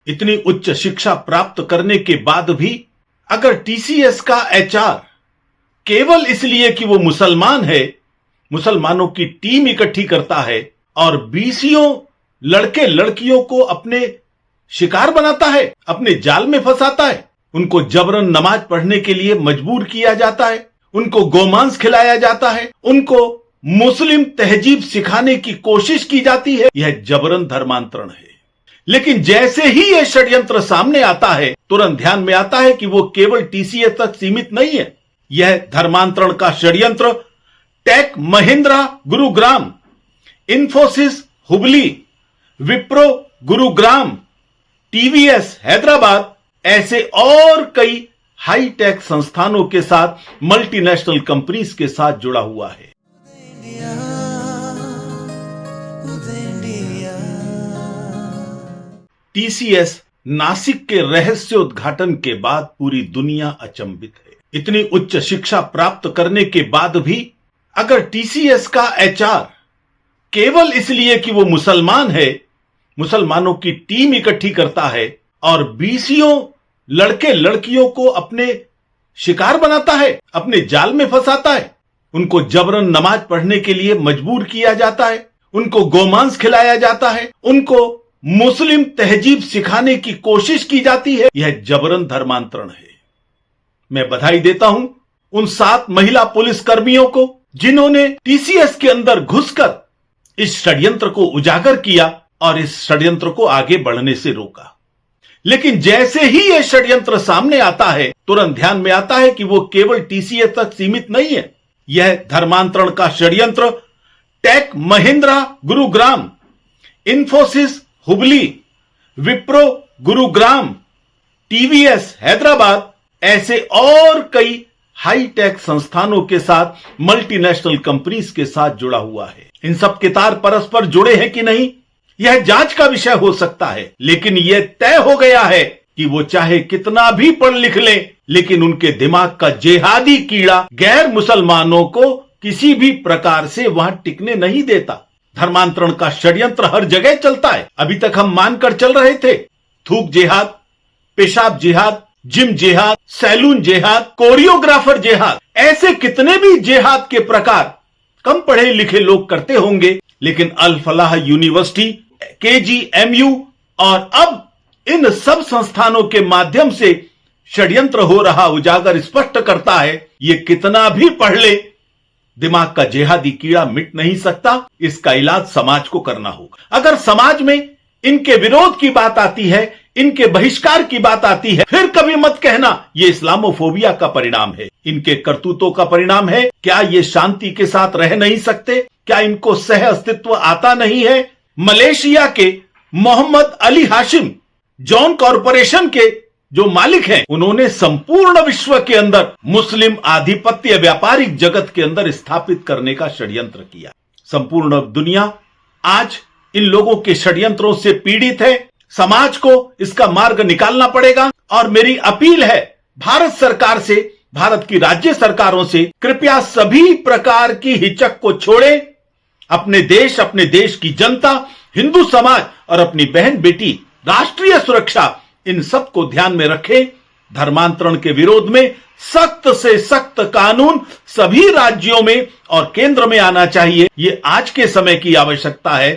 इतनी उच्च शिक्षा प्राप्त करने के बाद भी अगर टीसीएस का एचआर केवल इसलिए कि वो मुसलमान है, मुसलमानों की टीम इकट्ठी करता है और बीसियों लड़के लड़कियों को अपने शिकार बनाता है, अपने जाल में फंसाता है, उनको जबरन नमाज पढ़ने के लिए मजबूर किया जाता है, उनको गोमांस खिलाया जाता है, उनको मुस्लिम तहजीब सिखाने की कोशिश की जाती है, यह जबरन धर्मांतरण है। लेकिन जैसे ही यह षड्यंत्र सामने आता है, तुरंत ध्यान में आता है कि वो केवल टीसीएस तक सीमित नहीं है। यह धर्मांतरण का षड्यंत्र टेक महिंद्रा गुरुग्राम, इंफोसिस हुबली, विप्रो गुरुग्राम, टीवीएस हैदराबाद, ऐसे और कई हाईटेक संस्थानों के साथ, मल्टीनेशनल कंपनीज के साथ जुड़ा हुआ है। टीसीएस नासिक के रहस्य उद्घाटन के बाद पूरी दुनिया अचंभित है। इतनी उच्च शिक्षा प्राप्त करने के बाद भी अगर टीसीएस का एचआर केवल इसलिए कि वो मुसलमान है, मुसलमानों की टीम इकट्ठी करता है और बीसियों लड़के लड़कियों को अपने शिकार बनाता है, अपने जाल में फंसाता है, उनको जबरन नमाज पढ़ने के लिए मजबूर किया जाता है, उनको गोमांस खिलाया जाता है, उनको मुस्लिम तहजीब सिखाने की कोशिश की जाती है, यह जबरन धर्मांतरण है। मैं बधाई देता हूं उन 7 महिला पुलिस कर्मियों को जिन्होंने टीसीएस के अंदर घुसकर इस षड्यंत्र को उजागर किया और इस षड्यंत्र को आगे बढ़ने से रोका। लेकिन जैसे ही यह षड्यंत्र सामने आता है, तुरंत ध्यान में आता है कि वो केवल टीसीएस तक सीमित नहीं है। यह धर्मांतरण का षड्यंत्र टेक महिंद्रा गुरुग्राम, इंफोसिस हुबली, विप्रो गुरुग्राम, टीवीएस हैदराबाद, ऐसे और कई हाईटेक संस्थानों के साथ, मल्टीनेशनल कंपनीज के साथ जुड़ा हुआ है। इन सब के तार परस्पर जुड़े हैं कि नहीं, यह जांच का विषय हो सकता है, लेकिन यह तय हो गया है कि वो चाहे कितना भी पढ़ लिख लें, लेकिन उनके दिमाग का जेहादी कीड़ा गैर मुसलमानों को किसी भी प्रकार से वहां टिकने नहीं देता। धर्मांतरण का षड्यंत्र हर जगह चलता है। अभी तक हम मानकर चल रहे थे थूक जिहाद, पेशाब जिहाद, जिम जिहाद, सैलून जिहाद, कोरियोग्राफर जिहाद, ऐसे कितने भी जिहाद के प्रकार कम पढ़े लिखे लोग करते होंगे, लेकिन अल फलाह यूनिवर्सिटी, केजीएमयू और अब इन सब संस्थानों के माध्यम से षड्यंत्र हो रहा उजागर स्पष्ट करता है, ये कितना भी पढ़ ले, दिमाग का जेहादी कीड़ा मिट नहीं सकता। इसका इलाज समाज को करना होगा। अगर समाज में इनके विरोध की बात आती है, इनके बहिष्कार की बात आती है, फिर कभी मत कहना ये इस्लामोफोबिया का परिणाम है, इनके करतूतों का परिणाम है। क्या ये शांति के साथ रह नहीं सकते? क्या इनको सह अस्तित्व आता नहीं है? मलेशिया के मोहम्मद अली हाशिम जॉन कॉरपोरेशन के जो मालिक हैं, उन्होंने संपूर्ण विश्व के अंदर मुस्लिम आधिपत्य व्यापारिक जगत के अंदर स्थापित करने का षड्यंत्र किया। संपूर्ण दुनिया आज इन लोगों के षड्यंत्रों से पीड़ित है। समाज को इसका मार्ग निकालना पड़ेगा और मेरी अपील है भारत सरकार से, भारत की राज्य सरकारों से, कृपया सभी प्रकार की हिचक को छोड़ें। अपने देश की जनता, हिंदू समाज और अपनी बहन बेटी, राष्ट्रीय सुरक्षा, इन सब को ध्यान में रखें। धर्मांतरण के विरोध में सख्त से सख्त कानून सभी राज्यों में और केंद्र में आना चाहिए। ये आज के समय की आवश्यकता है।